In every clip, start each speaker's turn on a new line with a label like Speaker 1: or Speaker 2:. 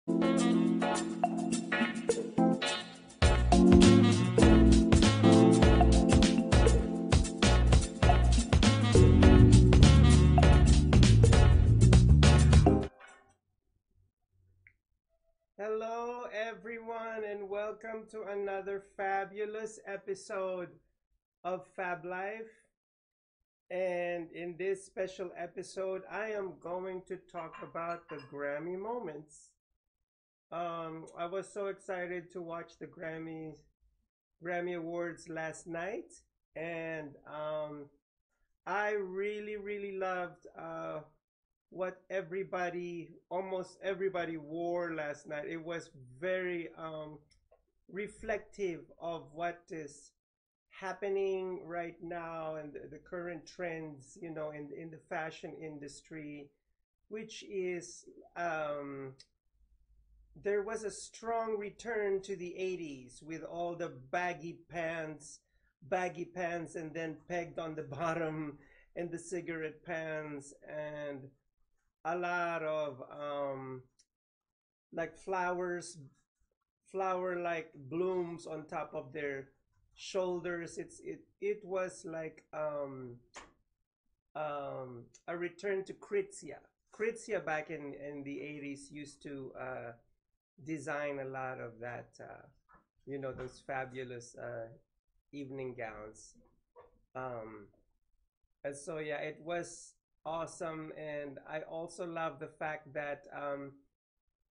Speaker 1: Hello, everyone, and welcome to another fabulous episode of Fab Life. And in this special episode, I am going to talk about the Grammy moments. I was so excited to watch the Grammy Awards last night, and I really loved what almost everybody wore last night. It was very reflective of what is happening right now and the current trends, in the fashion industry, which is there was a strong return to the 80s with all the baggy pants and then pegged on the bottom and the cigarette pants and a lot of like flower like blooms on top of their shoulders. It was like a return to Kritzia. Kritzia back in the 80s used to design a lot of that, those fabulous evening gowns. And so, yeah, it was awesome. And I also love the fact that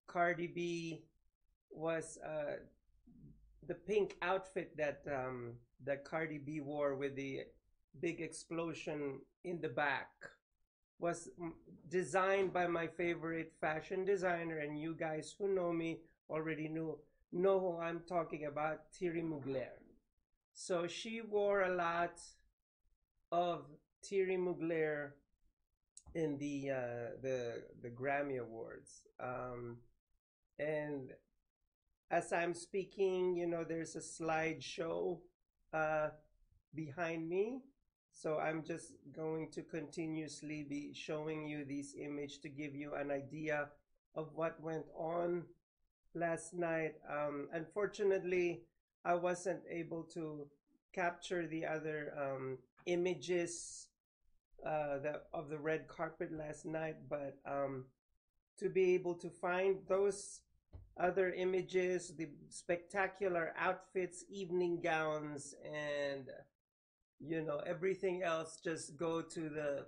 Speaker 1: Cardi B was the pink outfit that Cardi B wore with the big explosion in the back was designed by my favorite fashion designer, and you guys who know me already know who I'm talking about, Thierry Mugler. So she wore a lot of Thierry Mugler in the Grammy Awards, and as I'm speaking, there's a slideshow behind me. So I'm just going to continuously be showing you this image to give you an idea of what went on last night. Unfortunately, I wasn't able to capture the other images of the red carpet last night, but to be able to find those other images, the spectacular outfits, evening gowns, and everything else, just go to the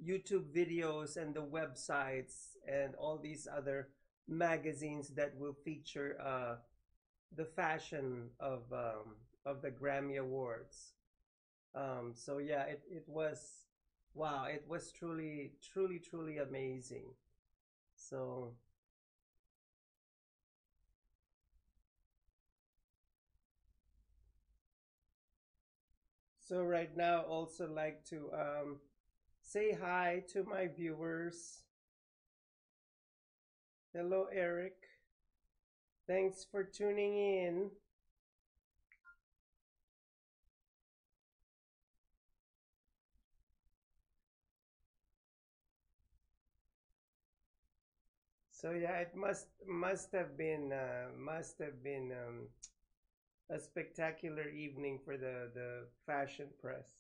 Speaker 1: YouTube videos and the websites and all these other magazines that will feature the fashion of the Grammy Awards. So yeah, it was, wow, it was truly amazing. So right now, also like to say hi to my viewers. Hello, Eric. Thanks for tuning in. So yeah, it must have been a spectacular evening for the fashion press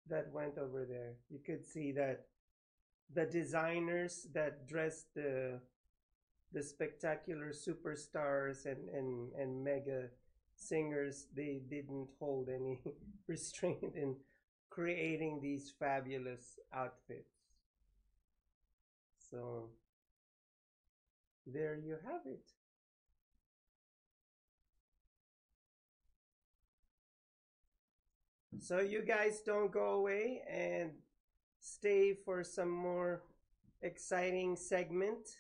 Speaker 1: that went over there. You could see that the designers that dressed the spectacular superstars and mega singers, they didn't hold any restraint in creating these fabulous outfits. So there you have it. So you guys don't go away and stay for some more exciting segment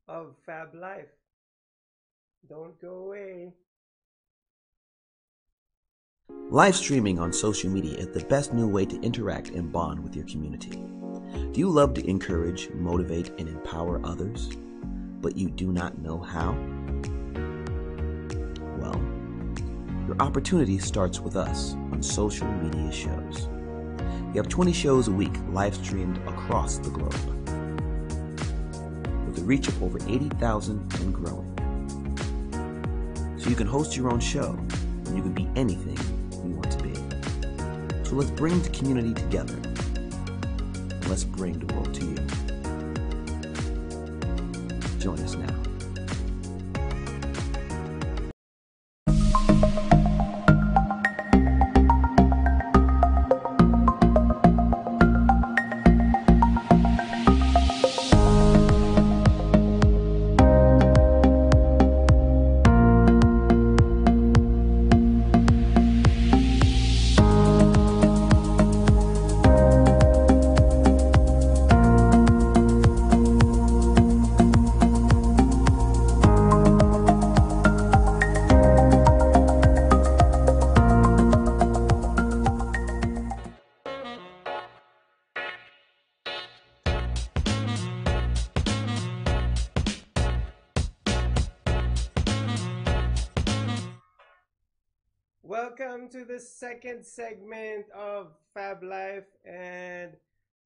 Speaker 1: of Fab Life. Don't go away.
Speaker 2: Live streaming on social media is the best new way to interact and bond with your community. Do you love to encourage, motivate, and empower others, but you do not know how? Well, your opportunity starts with us on social media shows. We have 20 shows a week live streamed across the globe. With reach of over 80,000 and growing. So you can host your own show, and you can be anything you want to be. So let's bring the community together, and let's bring the world to you. Join us now.
Speaker 1: Welcome to the second segment of Fab Life, and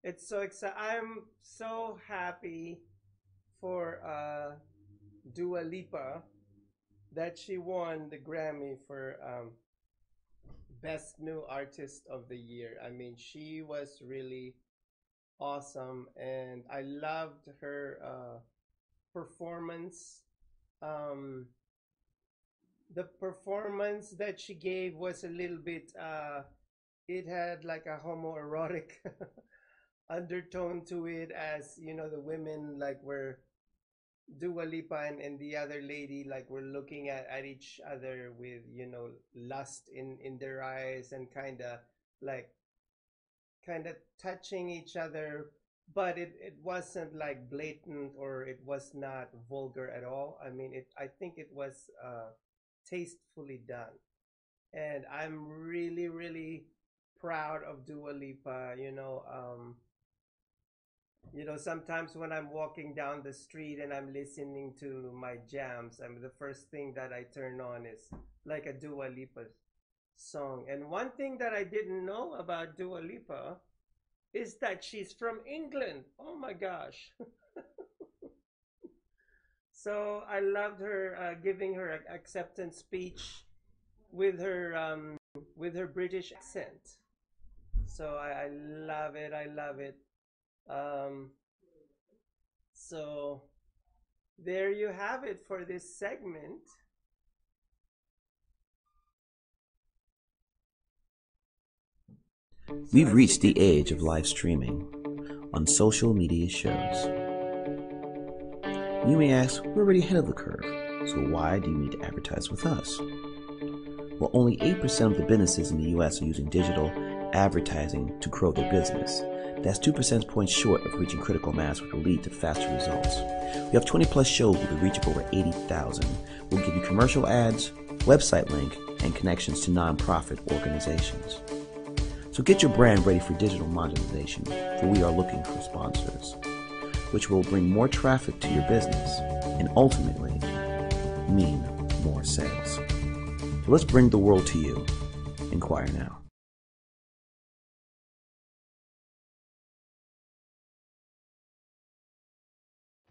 Speaker 1: it's so exciting. I'm so happy for Dua Lipa that she won the Grammy for Best New Artist of the Year. I mean, she was really awesome, and I loved her performance. Um, the performance that she gave was a little bit it had like a homoerotic undertone to it, as you know, the women like were Dua Lipa and the other lady like were looking at each other with, you know, lust in their eyes, and like kind of touching each other, but it wasn't like blatant, or it was not vulgar at all. I mean, I think it was tastefully done, and I'm really really proud of Dua Lipa. Sometimes when I'm walking down the street and I'm listening to my jams, I mean, the first thing that I turn on is like a Dua Lipa song. And one thing that I didn't know about Dua Lipa is that she's from England. Oh my gosh. So I loved her giving her acceptance speech with her British accent. So I love it. I love it. Um, so there you have it for this segment.
Speaker 2: We've reached the age of live streaming on social media shows. You may ask, we're already ahead of the curve, so why do you need to advertise with us? Well, only 8% of the businesses in the US are using digital advertising to grow their business. That's 2 percentage points short of reaching critical mass, which will lead to faster results. We have 20 plus shows with a reach of over 80,000. We'll give you commercial ads, website link, and connections to nonprofit organizations. So get your brand ready for digital monetization, for we are looking for sponsors, which will bring more traffic to your business and ultimately mean more sales. So let's bring the world to you. Inquire now.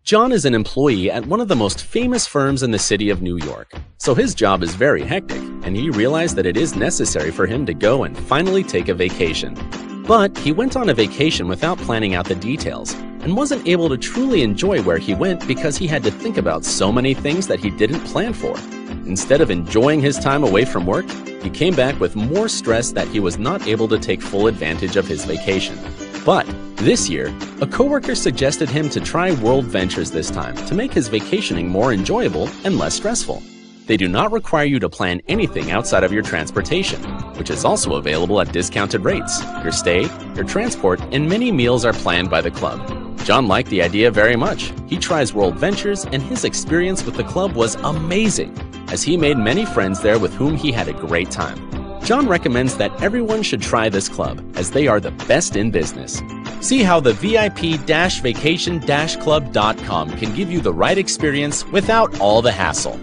Speaker 3: John is an employee at one of the most famous firms in the city of New York, so his job is very hectic, and he realized that it is necessary for him to go and finally take a vacation. But he went on a vacation without planning out the details, and wasn't able to truly enjoy where he went because he had to think about so many things that he didn't plan for. Instead of enjoying his time away from work, he came back with more stress that he was not able to take full advantage of his vacation. But this year, a coworker suggested him to try World Ventures this time to make his vacationing more enjoyable and less stressful. They do not require you to plan anything outside of your transportation, which is also available at discounted rates. Your stay, your transport, and many meals are planned by the club. John liked the idea very much. He tries World Ventures, and his experience with the club was amazing, as he made many friends there with whom he had a great time. John recommends that everyone should try this club, as they are the best in business. See how the VIP-vacation-club.com can give you the right experience without all the hassle.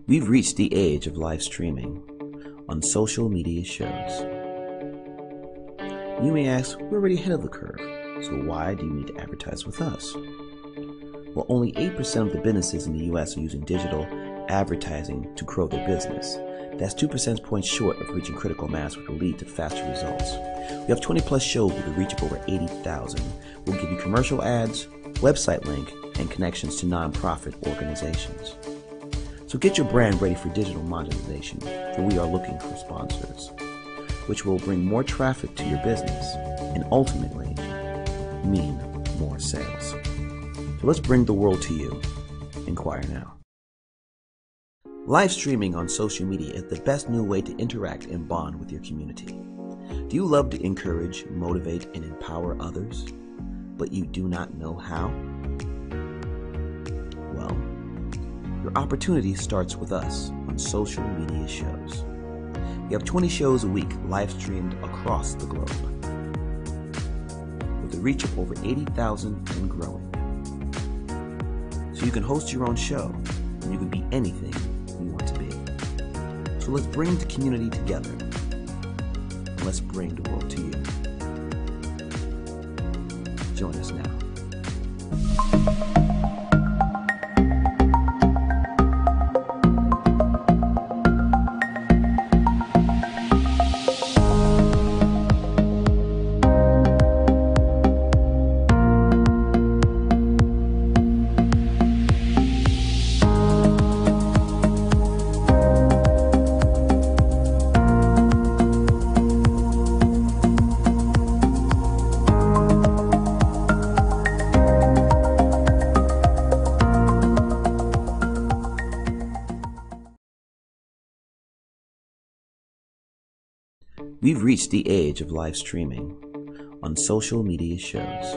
Speaker 2: We've reached the age of live streaming on social media shows. You may ask, we're already ahead of the curve, so why do you need to advertise with us? Well, only 8% of the businesses in the US are using digital advertising to grow their business. That's 2 percentage points short of reaching critical mass, which will lead to faster results. We have 20 plus shows with a reach of over 80,000. We'll give you commercial ads, website link, and connections to nonprofit organizations. So get your brand ready for digital monetization, for we are looking for sponsors, which will bring more traffic to your business and ultimately mean more sales. So let's bring the world to you. Inquire now. Live streaming on social media is the best new way to interact and bond with your community. Do you love to encourage, motivate, and empower others, but you do not know how? Well, your opportunity starts with us on social media shows. We have 20 shows a week live streamed across the globe, with a reach of over 80,000 and growing. So you can host your own show, and you can be anything you want to be. So let's bring the community together, and let's bring the world to you. Join us now. We've reached the age of live streaming on social media shows.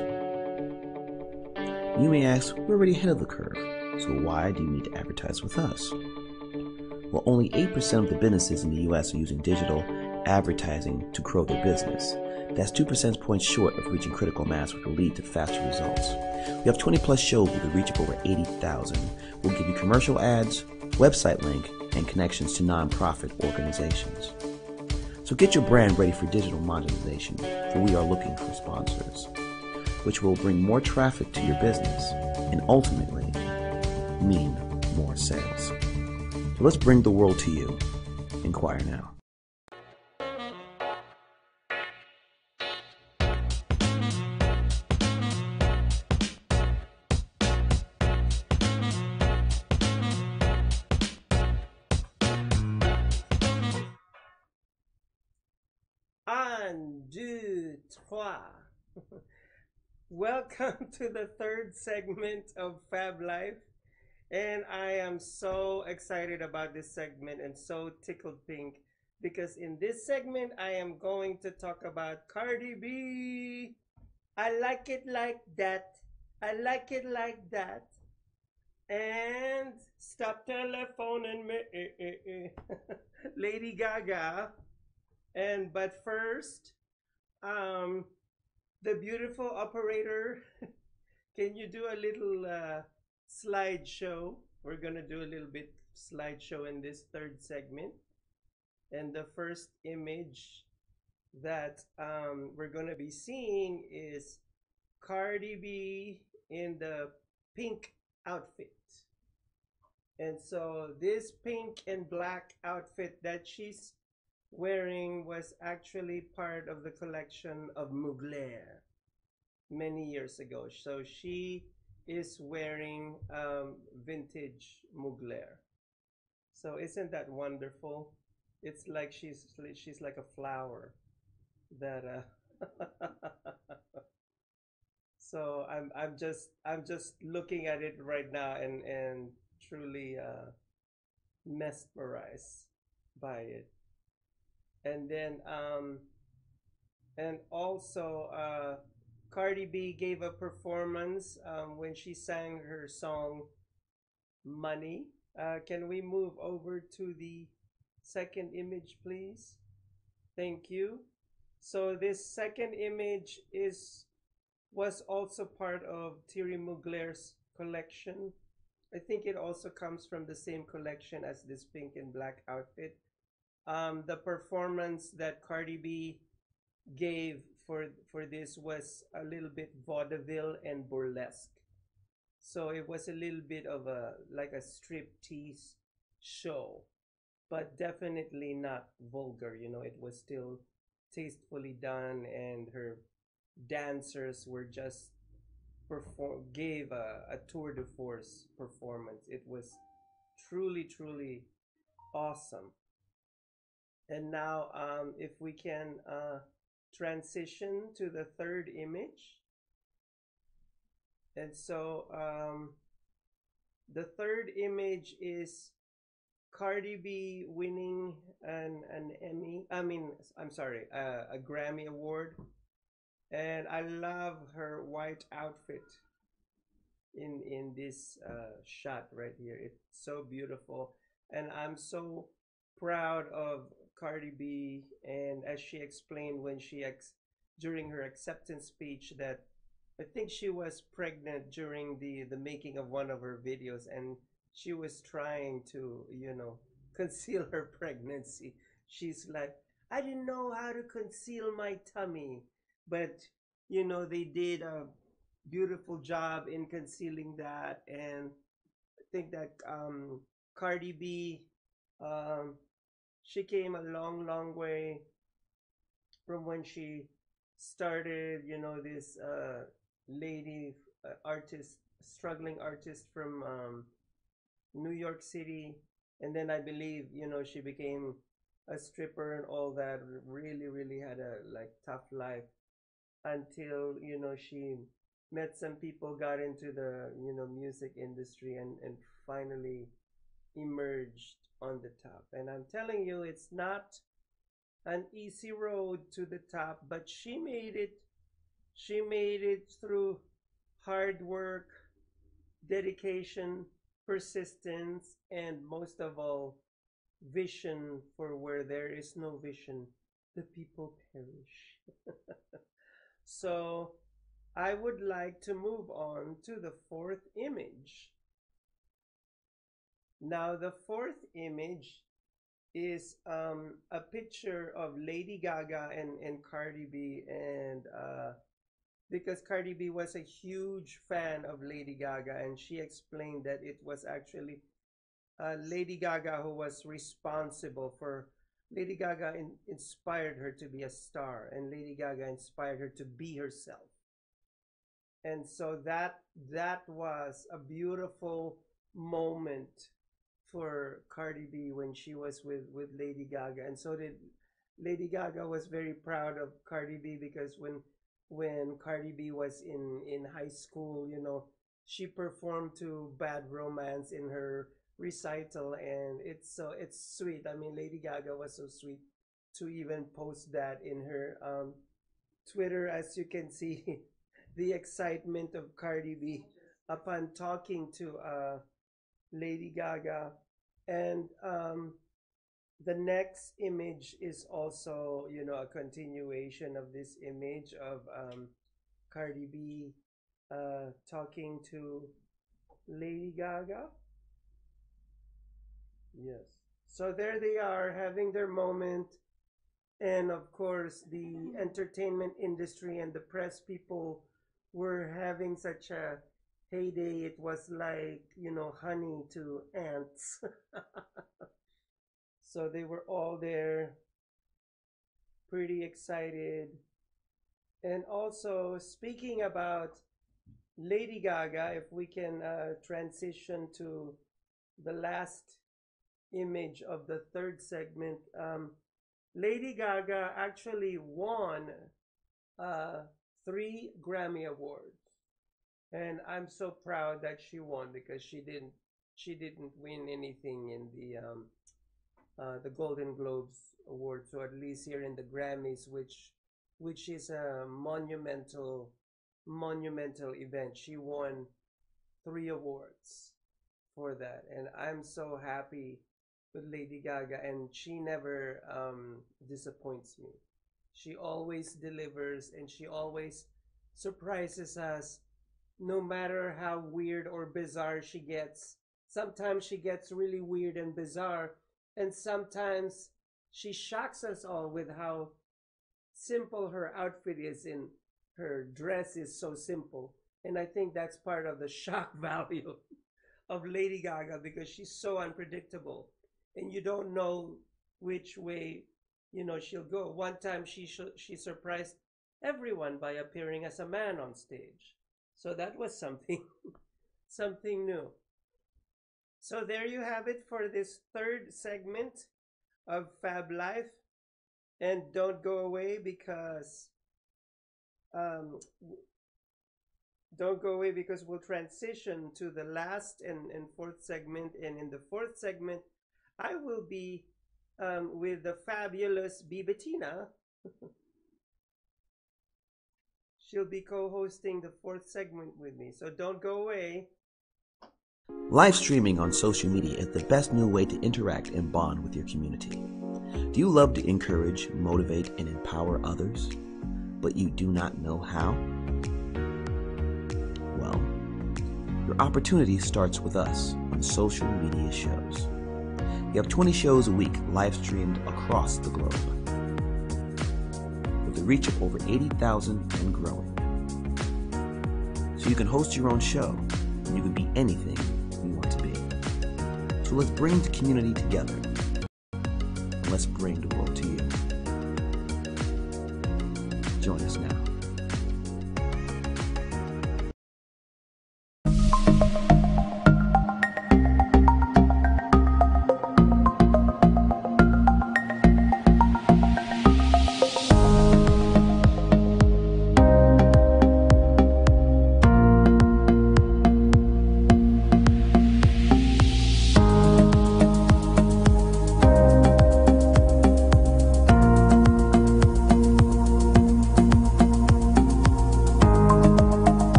Speaker 2: You may ask, we're already ahead of the curve, so why do you need to advertise with us? Well, only 8% of the businesses in the US are using digital advertising to grow their business. That's 2 percentage points short of reaching critical mass, which will lead to faster results. We have 20 plus shows with a reach of over 80,000. We'll give you commercial ads, website link, and connections to nonprofit organizations. So get your brand ready for digital monetization, for we are looking for sponsors, which will bring more traffic to your business and ultimately mean more sales. So let's bring the world to you. Inquire now.
Speaker 1: Un, deux, trois. Welcome to the third segment of Fab Life. And I am so excited about this segment and so tickled pink because in this segment I am going to talk about Cardi B. I like it like that. I like it like that. And stop telephoning me. Lady Gaga. But first, the beautiful operator, can you do a little slideshow? We're gonna do a little bit slideshow in this third segment. And the first image that we're gonna be seeing is Cardi B in the pink outfit. And so this pink and black outfit that she's wearing was actually part of the collection of Mugler many years ago. So she is wearing vintage Mugler. So isn't that wonderful? It's like she's like a flower that so I'm just looking at it right now and truly mesmerized by it. And then and also Cardi B gave a performance when she sang her song Money. Can we move over to the second image, please? Thank you. So this second image was also part of Thierry Mugler's collection. I think it also comes from the same collection as this pink and black outfit. The performance that Cardi B gave for this was a little bit vaudeville and burlesque. So it was a little bit of a like a striptease show, but definitely not vulgar. It was still tastefully done, and her dancers were just gave a tour de force performance. It was truly, truly awesome. And now, if we can transition to the third image. And so the third image is Cardi B winning an Emmy. I'm sorry, a Grammy Award. And I love her white outfit in this shot right here. It's so beautiful, and I'm so proud of Cardi B. And as she explained when during her acceptance speech, that I think she was pregnant during the making of one of her videos, and she was trying to conceal her pregnancy. She's like, I didn't know how to conceal my tummy, but they did a beautiful job in concealing that. And I think that Cardi B, um, she came a long, long way from when she started. This lady artist, struggling artist from New York City, and then I believe she became a stripper and all that. Really, really had a like tough life until she met some people, got into the music industry, and finally emerged on the top. And I'm telling you, it's not an easy road to the top, but she made it. She made it through hard work, dedication, persistence, and most of all, vision. For where there is no vision, the people perish. So I would like to move on to the fourth image. Now, the fourth image is a picture of Lady Gaga and Cardi B. And because Cardi B was a huge fan of Lady Gaga, and she explained that it was actually Lady Gaga who was responsible for. Lady Gaga inspired her to be a star, and Lady Gaga inspired her to be herself. And so that was a beautiful moment for Cardi B when she was with Lady Gaga. And so did Lady Gaga. Was very proud of Cardi B, because when Cardi B was in high school, she performed to Bad Romance in her recital, and it's sweet. I mean, Lady Gaga was so sweet to even post that in her Twitter. As you can see, the excitement of Cardi B upon talking to Lady Gaga. And the next image is also a continuation of this image of Cardi B talking to Lady Gaga. Yes. So there they are having their moment. And of course, the entertainment industry and the press people were having such a heyday. It was like, honey to ants. So they were all there, pretty excited. And also, speaking about Lady Gaga, if we can transition to the last image of the third segment. Lady Gaga actually won 3 Grammy Awards, and I'm so proud that she won, because she didn't win anything in the Golden Globes Award. So at least here in the Grammys, which is a monumental event, she won 3 awards for that, and I'm so happy with Lady Gaga, and she never disappoints me. She always delivers, and she always surprises us, no matter how weird or bizarre she gets. Sometimes she gets really weird and bizarre, and sometimes she shocks us all with how simple her outfit is, and her dress is so simple. And I think that's part of the shock value of Lady Gaga because she's so unpredictable and you don't know which way, she'll go. One time she surprised everyone by appearing as a man on stage. So that was something something new. So there you have it for this third segment of Fab Life. And don't go away because um, don't go away because we'll transition to the last and fourth segment. And in the fourth segment, I will be with the fabulous B. Bettina. She'll be co-hosting the fourth segment with me. So don't go away.
Speaker 2: Live streaming on social media is the best new way to interact and bond with your community. Do you love to encourage, motivate, and empower others, but you do not know how? Well, your opportunity starts with us on social media shows. We have 20 shows a week live streamed across the globe, with a reach of over 80,000 and growing. So you can host your own show, and you can be anything you want to be. So let's bring the community together. Let's bring the world to you. Join us now.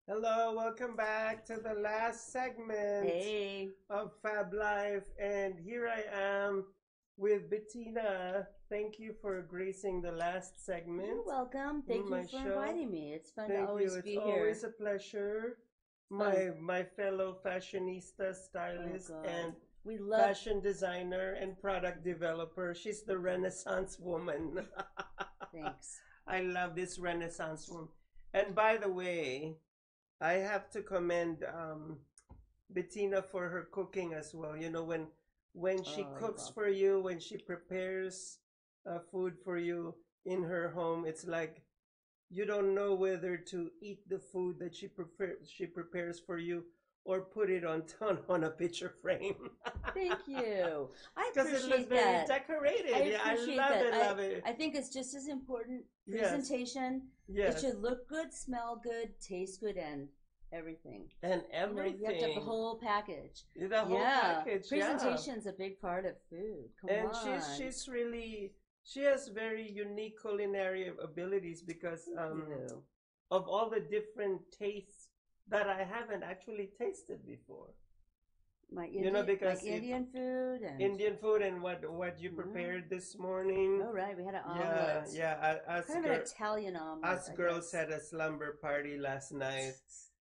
Speaker 1: Hello, welcome back to the last segment of Fab Life. And here I am with Bettina. Thank you for gracing the last segment.
Speaker 4: You're welcome. Thank you for inviting me. It's fun
Speaker 1: Thank
Speaker 4: to always
Speaker 1: you.
Speaker 4: be
Speaker 1: It's
Speaker 4: here.
Speaker 1: always a pleasure. My fellow fashionista, stylist, and
Speaker 4: we love
Speaker 1: fashion designer and product developer. She's the Renaissance woman.
Speaker 4: Thanks.
Speaker 1: I love this Renaissance woman. And by the way, I have to commend Bettina for her cooking as well. You know, when she cooks for you, when she prepares food for you in her home, it's like you don't know whether to eat the food that she prepares for you or put it on a picture frame.
Speaker 4: Thank you. I
Speaker 1: Because it looks
Speaker 4: appreciate
Speaker 1: very
Speaker 4: that.
Speaker 1: decorated.
Speaker 4: I
Speaker 1: Yeah, I
Speaker 4: appreciate
Speaker 1: love
Speaker 4: that.
Speaker 1: it, love it.
Speaker 4: I think it's just as important.
Speaker 1: Yes.
Speaker 4: Presentation.
Speaker 1: Yes.
Speaker 4: It should look good, smell good, taste good, and everything.
Speaker 1: And everything.
Speaker 4: You have to have the whole package.
Speaker 1: The whole package.
Speaker 4: Presentation's a big part of food. Come on.
Speaker 1: And she's really, she has very unique culinary abilities because of all the different tastes that I haven't actually tasted before.
Speaker 4: Because Indian food
Speaker 1: and what you prepared this morning.
Speaker 4: Oh right, we had an omelet.
Speaker 1: Us
Speaker 4: kind of an Italian omelet.
Speaker 1: Us girls had a slumber party last night,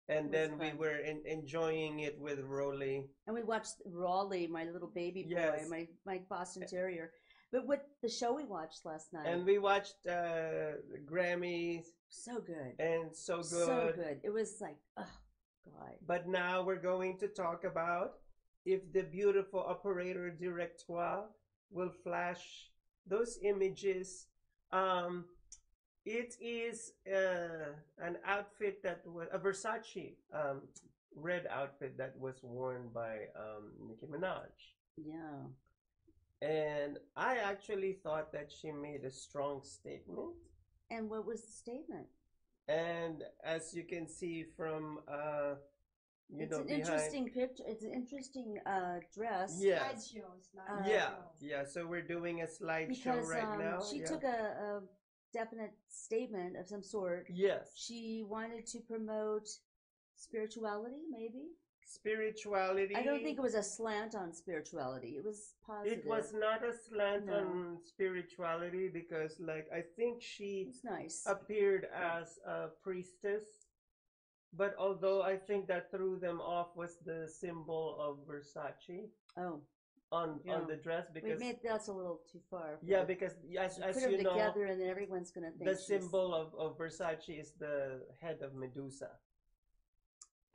Speaker 1: and then we were enjoying it with Rolly.
Speaker 4: And we watched Raleigh, my little baby boy, my Boston Terrier. But what the show we watched last night?
Speaker 1: And we watched Grammy.
Speaker 4: So good.
Speaker 1: And so good.
Speaker 4: So good. It was like, oh God.
Speaker 1: But now we're going to talk about if the beautiful operator directoire will flash those images. It is an outfit that was a Versace red outfit that was worn by Nicki Minaj.
Speaker 4: Yeah.
Speaker 1: And I actually thought that she made a strong statement.
Speaker 4: And what was the statement?
Speaker 1: And as you can see from
Speaker 4: it's an interesting picture. It's an interesting dress.
Speaker 1: Yes. Yeah. So we're doing a slideshow right now.
Speaker 4: She took a definite statement of some sort.
Speaker 1: Yes.
Speaker 4: She wanted to promote spirituality, maybe.
Speaker 1: Spirituality.
Speaker 4: I don't think it was a slant on spirituality. It was positive.
Speaker 1: It was not a slant on spirituality because, like, I think she
Speaker 4: appeared
Speaker 1: as a priestess. But although I think that threw them off was the symbol of Versace
Speaker 4: Oh,
Speaker 1: on
Speaker 4: yeah.
Speaker 1: the dress,
Speaker 4: We
Speaker 1: because
Speaker 4: made that's a little too far.
Speaker 1: yeah, because as
Speaker 4: Put them
Speaker 1: you know,
Speaker 4: together, and then everyone's gonna think
Speaker 1: the
Speaker 4: she's.
Speaker 1: symbol of Versace is the head of Medusa.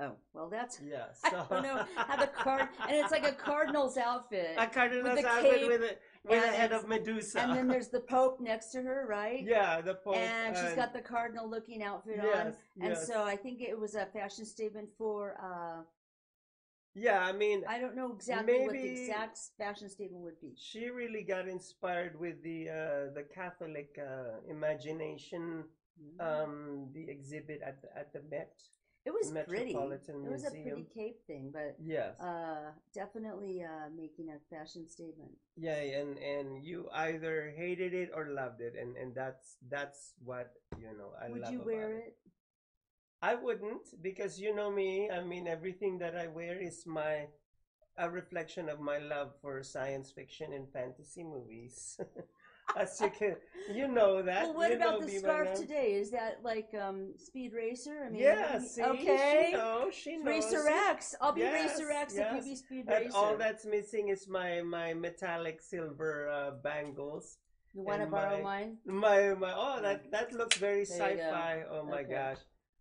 Speaker 4: Oh, well, that's.
Speaker 1: Yeah,
Speaker 4: I
Speaker 1: so
Speaker 4: don't know how the card, and it's like a cardinal's outfit.
Speaker 1: a cardinal's
Speaker 4: with the
Speaker 1: outfit
Speaker 4: cape,
Speaker 1: with a
Speaker 4: and
Speaker 1: head
Speaker 4: it's-
Speaker 1: of Medusa.
Speaker 4: And then there's the Pope next to her, right?
Speaker 1: yeah, the Pope,
Speaker 4: And she's got the cardinal looking outfit on.
Speaker 1: yes,
Speaker 4: And
Speaker 1: yes.
Speaker 4: so I think it was a fashion statement for,
Speaker 1: Yeah, I mean,
Speaker 4: I don't know exactly what the
Speaker 1: maybe
Speaker 4: exact fashion statement would be.
Speaker 1: she really got inspired with the Catholic imagination, the exhibit at the
Speaker 4: It was pretty.
Speaker 1: Metropolitan
Speaker 4: It was a
Speaker 1: Museum.
Speaker 4: pretty cape thing, but
Speaker 1: Yes.
Speaker 4: definitely making a fashion statement.
Speaker 1: Yeah, and you either hated it or loved it, and that's what I
Speaker 4: Would
Speaker 1: love
Speaker 4: you
Speaker 1: about
Speaker 4: wear
Speaker 1: it.
Speaker 4: it?
Speaker 1: I wouldn't, because you know me. I mean, everything that I wear is a reflection of my love for science fiction and fantasy movies. As you know that.
Speaker 4: Well, what
Speaker 1: You
Speaker 4: about
Speaker 1: know
Speaker 4: the
Speaker 1: me by
Speaker 4: scarf
Speaker 1: now.
Speaker 4: today? Is that like Speed Racer? I mean,
Speaker 1: Yeah, see,
Speaker 4: okay.
Speaker 1: she knows.
Speaker 4: Racer X. I'll be
Speaker 1: Yes,
Speaker 4: Racer X if you
Speaker 1: yes.
Speaker 4: be Speed
Speaker 1: And
Speaker 4: Racer.
Speaker 1: all that's missing is my metallic silver bangles.
Speaker 4: You want to
Speaker 1: and
Speaker 4: borrow mine?
Speaker 1: My oh, that looks very
Speaker 4: There you go.
Speaker 1: sci-fi. Oh my
Speaker 4: Okay.
Speaker 1: gosh.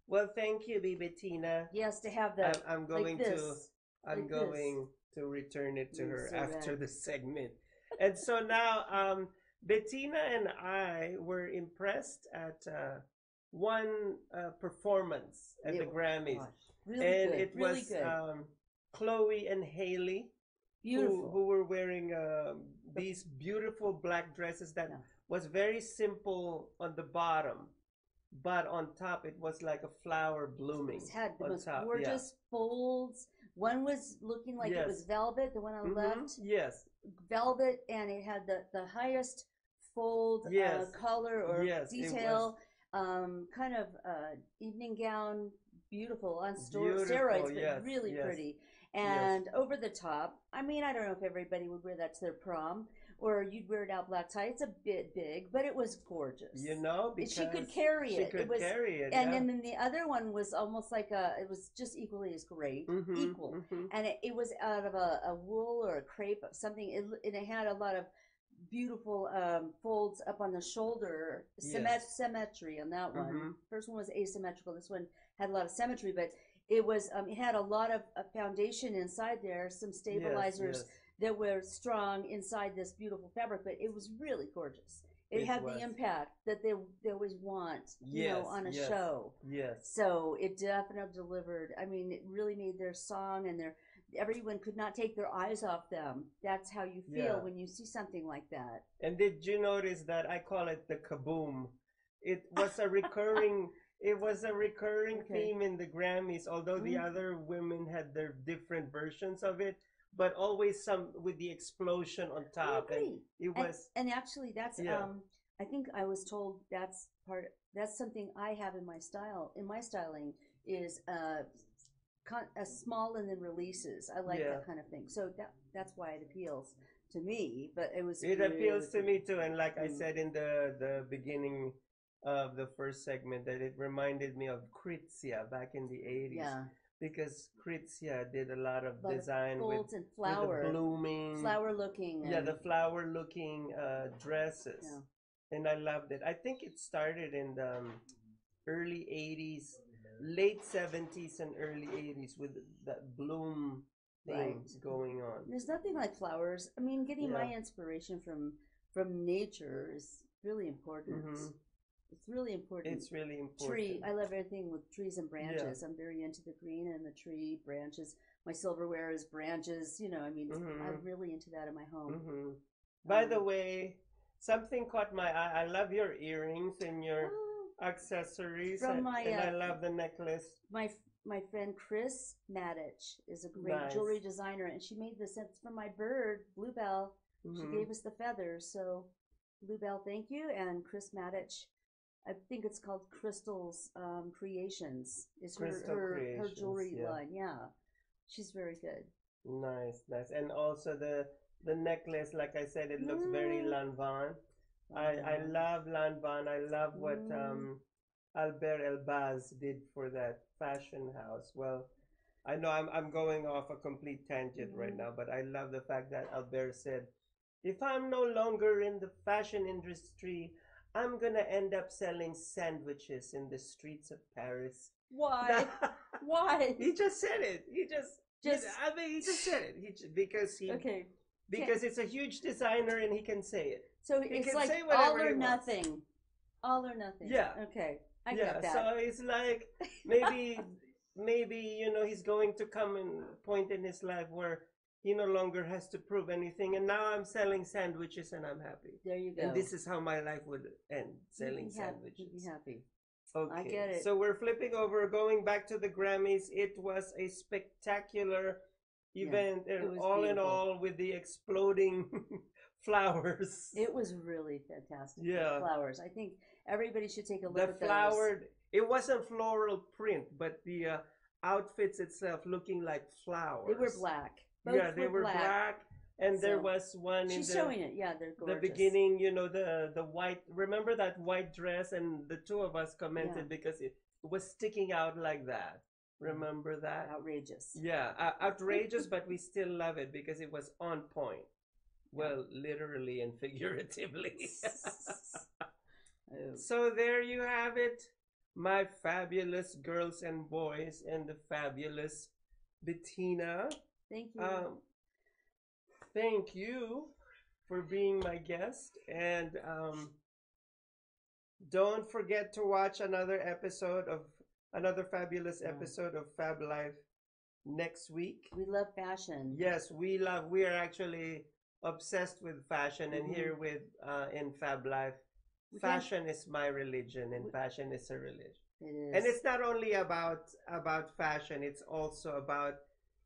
Speaker 1: Well, thank you, Bettina.
Speaker 4: Yes, to have that.
Speaker 1: I'm going
Speaker 4: like
Speaker 1: to
Speaker 4: this.
Speaker 1: I'm
Speaker 4: like
Speaker 1: going to return it to her
Speaker 4: Racer
Speaker 1: after the
Speaker 4: X.
Speaker 1: segment. And so now Bettina and I were impressed at one performance at the
Speaker 4: It-
Speaker 1: Grammys.
Speaker 4: gosh, really
Speaker 1: And
Speaker 4: good.
Speaker 1: it
Speaker 4: really
Speaker 1: was
Speaker 4: good.
Speaker 1: Chloe and Haley
Speaker 4: Beautiful.
Speaker 1: who were wearing these beautiful black dresses that
Speaker 4: Yeah.
Speaker 1: was very simple on the bottom, but on top it was like a flower blooming.
Speaker 4: It had the
Speaker 1: on
Speaker 4: most
Speaker 1: top,
Speaker 4: gorgeous folds. One was looking like it was
Speaker 1: Yes.
Speaker 4: velvet. The one on the left,
Speaker 1: Yes,
Speaker 4: velvet, and it had the highest fold
Speaker 1: Yes.
Speaker 4: color or
Speaker 1: Yes, it
Speaker 4: detail. Kind of evening gown, beautiful on
Speaker 1: Beautiful,
Speaker 4: steroids, but
Speaker 1: yes,
Speaker 4: really
Speaker 1: yes,
Speaker 4: pretty and over the top. I mean, I don't know if everybody would wear that to their prom, or you'd wear it out black tie. It's a bit big, but it was gorgeous.
Speaker 1: because
Speaker 4: She could carry
Speaker 1: she
Speaker 4: it.
Speaker 1: could
Speaker 4: It was,
Speaker 1: carry it.
Speaker 4: and
Speaker 1: yeah.
Speaker 4: then the other one was almost like it was just equally as great,
Speaker 1: Mhm,
Speaker 4: equal.
Speaker 1: mhm.
Speaker 4: And it was out of a wool or a crepe, something, and it had a lot of beautiful folds up on the shoulder,
Speaker 1: Yes.
Speaker 4: symmetry on that one.
Speaker 1: Mhm.
Speaker 4: First one was asymmetrical. This one had a lot of symmetry, but it was it had a lot of foundation inside there, some stabilizers
Speaker 1: Yes.
Speaker 4: that were strong inside this beautiful fabric, but it was really gorgeous. It had
Speaker 1: was.
Speaker 4: the impact that they always want,
Speaker 1: Yes,
Speaker 4: on a
Speaker 1: yes.
Speaker 4: show.
Speaker 1: Yes.
Speaker 4: So it definitely delivered. I mean, it really made their song and everyone could not take their eyes off them. That's how you feel
Speaker 1: Yeah.
Speaker 4: when you see something like that.
Speaker 1: And did you notice that I call it the kaboom? It was a recurring
Speaker 4: Okay.
Speaker 1: theme in the Grammys, although the
Speaker 4: Mm.
Speaker 1: other women had their different versions of it, but always some with the explosion on
Speaker 4: I
Speaker 1: top. And
Speaker 4: agree.
Speaker 1: it was
Speaker 4: And actually, that's
Speaker 1: Yeah.
Speaker 4: I think I was told that's something I have in my style. In my styling is a small and then releases. I like
Speaker 1: Yeah.
Speaker 4: that kind of thing. So that's why it appeals to me. But it was
Speaker 1: it appeals to
Speaker 4: really
Speaker 1: me too. And like I
Speaker 4: Mm.
Speaker 1: said in the beginning of the first segment, that it reminded me of Kritsia back in the 80s.
Speaker 4: Yeah,
Speaker 1: Because Kritsia did a lot of
Speaker 4: a lot of
Speaker 1: design
Speaker 4: folds and
Speaker 1: with
Speaker 4: flower,
Speaker 1: the blooming,
Speaker 4: flower looking.
Speaker 1: yeah,
Speaker 4: and-
Speaker 1: the flower looking dresses.
Speaker 4: Yeah.
Speaker 1: And I loved it. I think it started in the early 80s, late 70s and early 80s with that bloom thing
Speaker 4: Right.
Speaker 1: going on.
Speaker 4: There's nothing like flowers. I mean, getting my
Speaker 1: Yeah.
Speaker 4: inspiration from nature is really important.
Speaker 1: Mhm.
Speaker 4: It's really important.
Speaker 1: It's really important.
Speaker 4: Tree. I love everything with trees and branches. I'm very into the green and the tree branches. My silverware is branches. I mean,
Speaker 1: Mhm.
Speaker 4: I'm really into that in my home.
Speaker 1: hmm By the
Speaker 4: Um,
Speaker 1: way, something caught my eye. I love your earrings and your
Speaker 4: Oh,
Speaker 1: accessories,
Speaker 4: From
Speaker 1: and,
Speaker 4: my,
Speaker 1: and I love the necklace.
Speaker 4: my friend Chris Madich is a great
Speaker 1: Nice.
Speaker 4: jewelry designer, and she made this. It's for my bird, Bluebell. She
Speaker 1: Mhm.
Speaker 4: gave us the feathers. So, Bluebell, thank you. And Chris Madich, I think it's called Crystal's Creations. Is
Speaker 1: Crystal
Speaker 4: her
Speaker 1: Creations,
Speaker 4: jewelry
Speaker 1: yeah.
Speaker 4: line? Yeah, she's very good.
Speaker 1: Nice, nice. And also the necklace, like I said, it looks very
Speaker 4: Mm.
Speaker 1: Lanvin. I love Lanvin. I love what
Speaker 4: Mm.
Speaker 1: Albert Elbaz did for that fashion house. Well, I know I'm going off a complete tangent right now, but I love the fact that Albert said, if I'm no longer in the fashion industry, I'm gonna end up selling sandwiches in the streets of Paris.
Speaker 4: Why? Why?
Speaker 1: He just said it. He just said it.
Speaker 4: Okay.
Speaker 1: Because it's a huge designer and he can say it.
Speaker 4: So
Speaker 1: He
Speaker 4: it's
Speaker 1: can
Speaker 4: like
Speaker 1: say whatever
Speaker 4: all or
Speaker 1: he wants.
Speaker 4: nothing. All or nothing.
Speaker 1: Yeah.
Speaker 4: Okay. I
Speaker 1: Yeah,
Speaker 4: get that.
Speaker 1: so it's like maybe he's going to come in a point in his life where he no longer has to prove anything, and now I'm selling sandwiches and I'm happy.
Speaker 4: There you go.
Speaker 1: And this is how my life would end, selling sandwiches.
Speaker 4: You'd be happy.
Speaker 1: Okay.
Speaker 4: I get it.
Speaker 1: So we're flipping over, going back to the Grammys. It was a spectacular event,
Speaker 4: it
Speaker 1: and
Speaker 4: was
Speaker 1: all in
Speaker 4: beautiful.
Speaker 1: all, with the exploding flowers.
Speaker 4: It was really fantastic.
Speaker 1: Yeah.
Speaker 4: The flowers. I think everybody should take a look
Speaker 1: The
Speaker 4: at those.
Speaker 1: flowered, it wasn't floral print, but the outfits itself looking like flowers.
Speaker 4: They were black. Both
Speaker 1: Yeah, they were black. And there
Speaker 4: So,
Speaker 1: was one in
Speaker 4: She's showing it. Yeah, they're
Speaker 1: the
Speaker 4: gorgeous.
Speaker 1: beginning, the white, remember that white dress? And the two of us commented because it was sticking out like that. Remember that?
Speaker 4: Outrageous.
Speaker 1: Yeah, outrageous, but we still love it because it was on point. Well, literally and figuratively.
Speaker 4: Oh.
Speaker 1: So there you have it, my fabulous girls and boys, and the fabulous Bettina.
Speaker 4: Thank you.
Speaker 1: Thank you for being my guest, and don't forget to watch another fabulous episode of Fab Life next week.
Speaker 4: We love fashion.
Speaker 1: Yes, we are actually obsessed with fashion, and here with in Fab Life, fashion is my religion, and fashion is a religion.
Speaker 4: It is.
Speaker 1: And it's not only about fashion, it's also about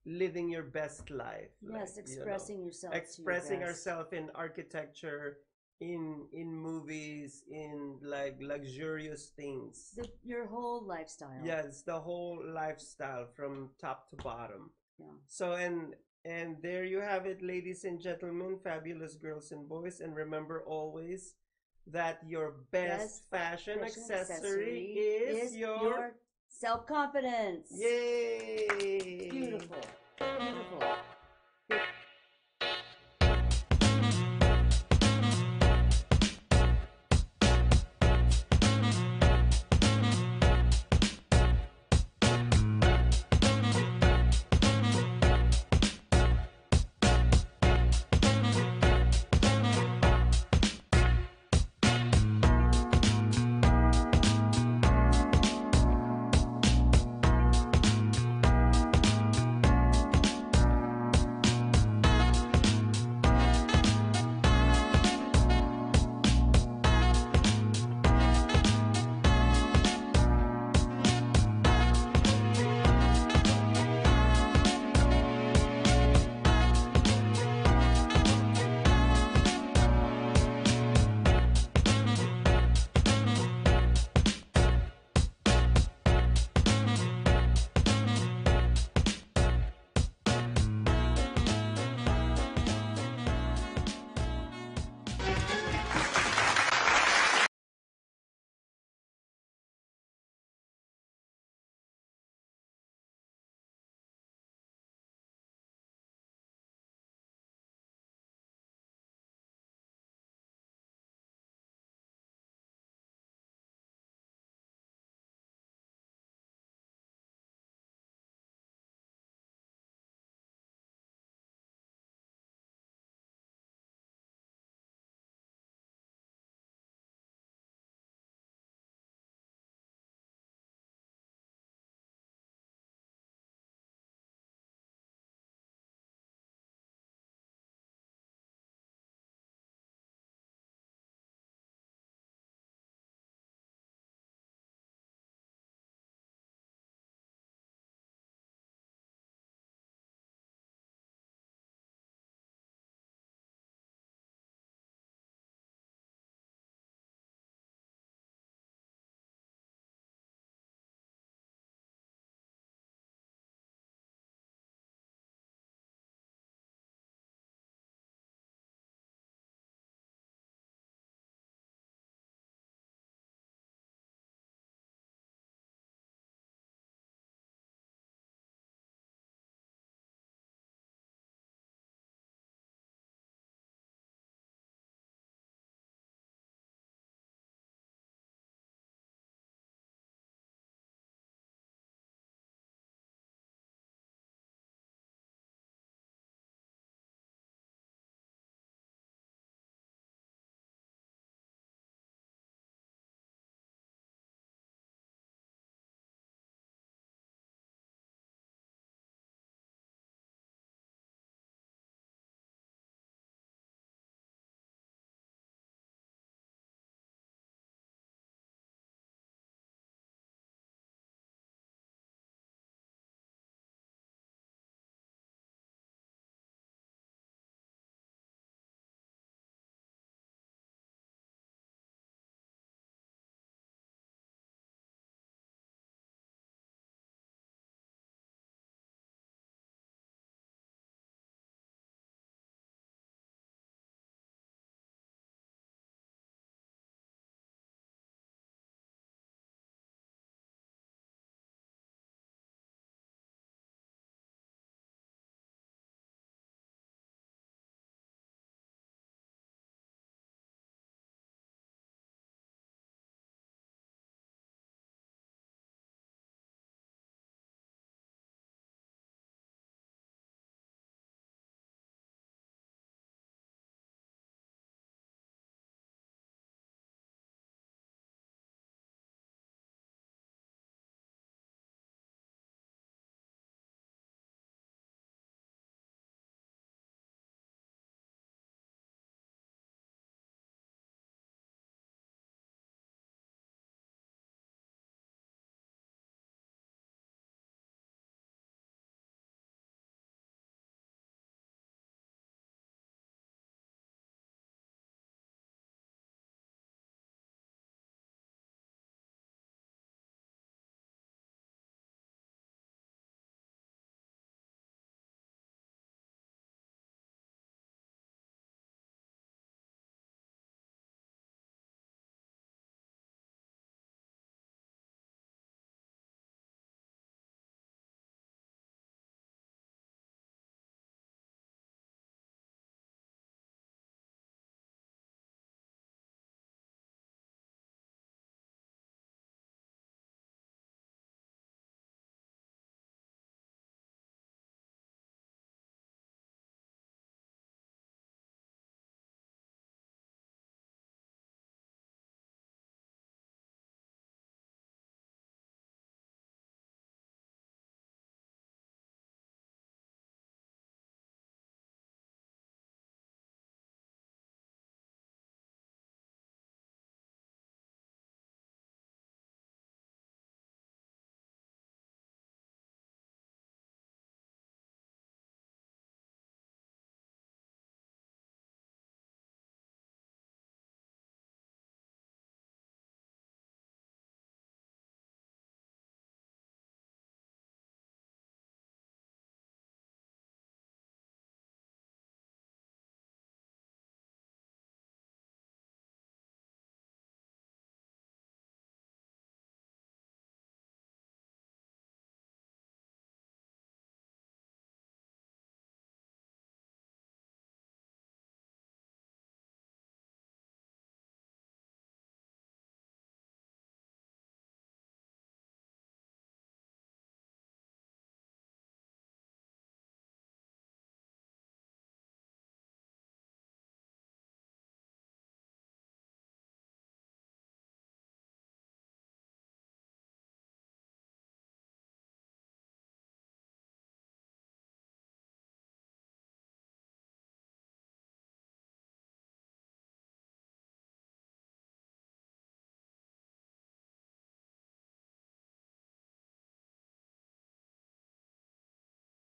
Speaker 1: living your best life.
Speaker 4: Yes, expressing yourself.
Speaker 1: Expressing
Speaker 4: to your best.
Speaker 1: ourselves in architecture, in movies, in like luxurious things.
Speaker 4: Your whole lifestyle.
Speaker 1: Yes, the whole lifestyle from top to bottom.
Speaker 4: Yeah.
Speaker 1: So and there you have it, ladies and gentlemen, fabulous girls and boys, and remember always that your best fashion accessory is your
Speaker 4: self-confidence.
Speaker 1: Yay!
Speaker 4: Beautiful. Beautiful.